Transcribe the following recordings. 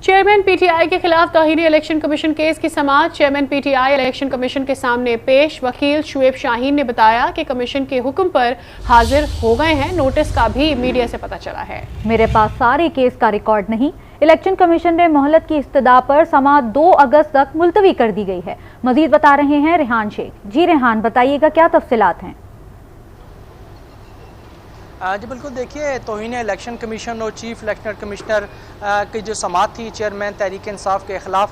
Chairman PTI के खिलाफ तौहीनी election commission case की समाअत। चेयरमैन पीटीआई इलेक्शन कमीशन के सामने पेश वकील शुएब शाहीन ने बताया कि कमीशन के हुक्म पर हाजिर हो गए हैं। नोटिस का भी मीडिया से पता चला है। मेरे पास सारे केस का रिकॉर्ड नहीं। इलेक्शन कमीशन ने मोहलत की इस्तदा पर समाअत 2 अगस्त तक मुलतवी कर दी गई है। मजीद बता रहे हैं रेहान शेख। जी रेहान, बताइएगा क्या तफसीलात हैं। जी बिल्कुल, देखिए तौहीन इलेक्शन कमीशन और चीफ इलेक्शन कमिश्नर की जो समाअत थी चेयरमैन तहरीक इंसाफ के ख़िलाफ़,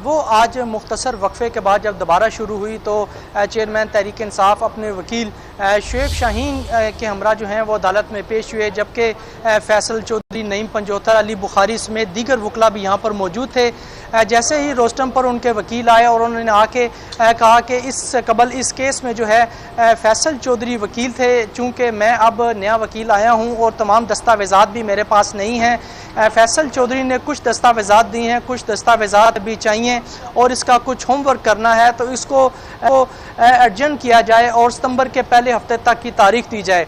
वो आज मुख्तसर वक्फे के बाद जब दोबारा शुरू हुई तो चेयरमैन तहरीक इंसाफ अपने वकील शुएब शाहीन के हमरा जो हैं वो अदालत में पेश हुए, जबकि फैसल चौधरी, नईम पंजोतर, अली बुखारी समेत दीगर वकला भी यहाँ पर मौजूद थे। जैसे ही रोस्टम पर उनके वकील आए और उन्होंने आके कहा कि इस केस में जो है फैसल चौधरी वकील थे, चूँकि मैं अब नया वकील आया हूँ और तमाम दस्तावेज़ात भी मेरे पास नहीं हैं। फैसल चौधरी ने कुछ दस्तावेज़ात दिए हैं, कुछ दस्तावेज़ात भी चाहिए और इसका कुछ होमवर्क करना है, तो इसको अर्जेंट किया जाए और सितंबर के पहले हफ्ते तक की तारीख दी जाए।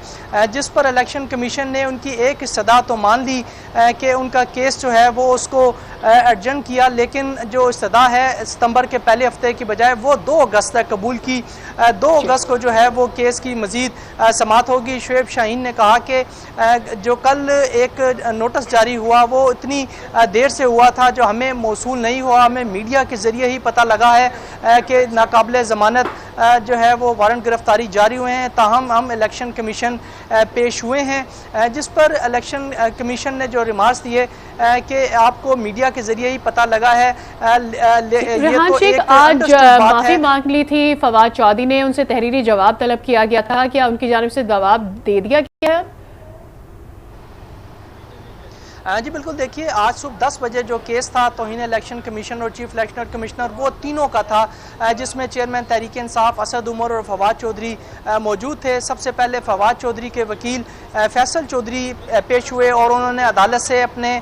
जिस पर इलेक्शन कमीशन ने उनकी एक सदा तो मान ली कि उनका केस जो है वो उसको अर्जेंट किया, लेकिन जो सदा है सितंबर के पहले हफ्ते की बजाय वो 2 अगस्त तक कबूल की। 2 अगस्त को जो है वो केस की मज़ीद समाअत होगी। शुएब शाहीन ने कहा कि जो कल एक नोटिस जारी हुआ वो इतनी देर से हुआ था जो हमें मौसूल नहीं हुआ, हमें मीडिया के ज़रिए ही पता लगा है कि नाकाबिले ज़मानत जो है वो वारंट गिरफ्तारी जारी हुए हैं, ताहम हम इलेक्शन कमीशन पेश हुए हैं। जिस पर इलेक्शन कमीशन ने जो रिमार्क्स दिए कि आपको मीडिया के जरिए ही पता लगा है। रेहान शेख, आज माफी मांग ली थी फवाद चौधरी ने, उनसे तहरीरी जवाब तलब किया गया था, क्या उनकी जानिब से जवाब दे दिया गया है? जी बिल्कुल, देखिए आज सुबह 10 बजे जो केस था तौहीन इलेक्शन कमीशन और चीफ इलेक्शन कमिश्नर वो तीनों का था, जिसमें चेयरमैन तहरीक इंसाफ, असद उमर और फवाद चौधरी मौजूद थे। सबसे पहले फवाद चौधरी के वकील फैसल चौधरी पेश हुए और उन्होंने अदालत से अपने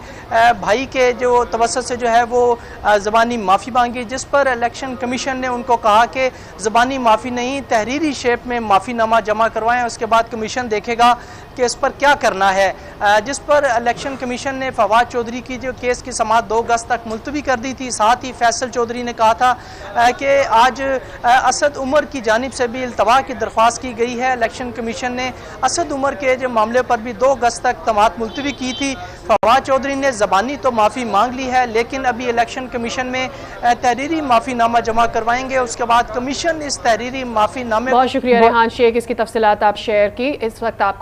भाई के जो तवस्सुत से जो है वो ज़बानी माफ़ी मांगी, जिस पर इलेक्शन कमीशन ने उनको कहा कि ज़बानी माफ़ी नहीं, तहरीरी शेप में माफ़ीनामा जमा करवाएं, उसके बाद कमीशन देखेगा कि इस पर क्या करना है। जिस पर इलेक्शन कमीशन ने फवाद चौधरी की जो केस की समाअत 2 अगस्त तक मुलतवी कर दी थी। साथ ही फैसल चौधरी ने कहा था कि आज असद उमर की जानिब से भी इल्तवा की दरख्वास्त की गई है। इलेक्शन कमीशन ने असद उमर के जो मामले पर भी 2 अगस्त तक समाअत मुलतवी की थी। फवाद चौधरी ने ज़बानी तो माफ़ी मांग ली है, लेकिन अभी इलेक्शन कमीशन में तहरीरी माफ़ीनामा जमा करवाएंगे, उसके बाद कमीशन इस तहरीरी माफ़ीनामे। बहुत शुक्रिया रेहान शेख, इसकी तफसीलात आप शेयर की। इस वक्त आपको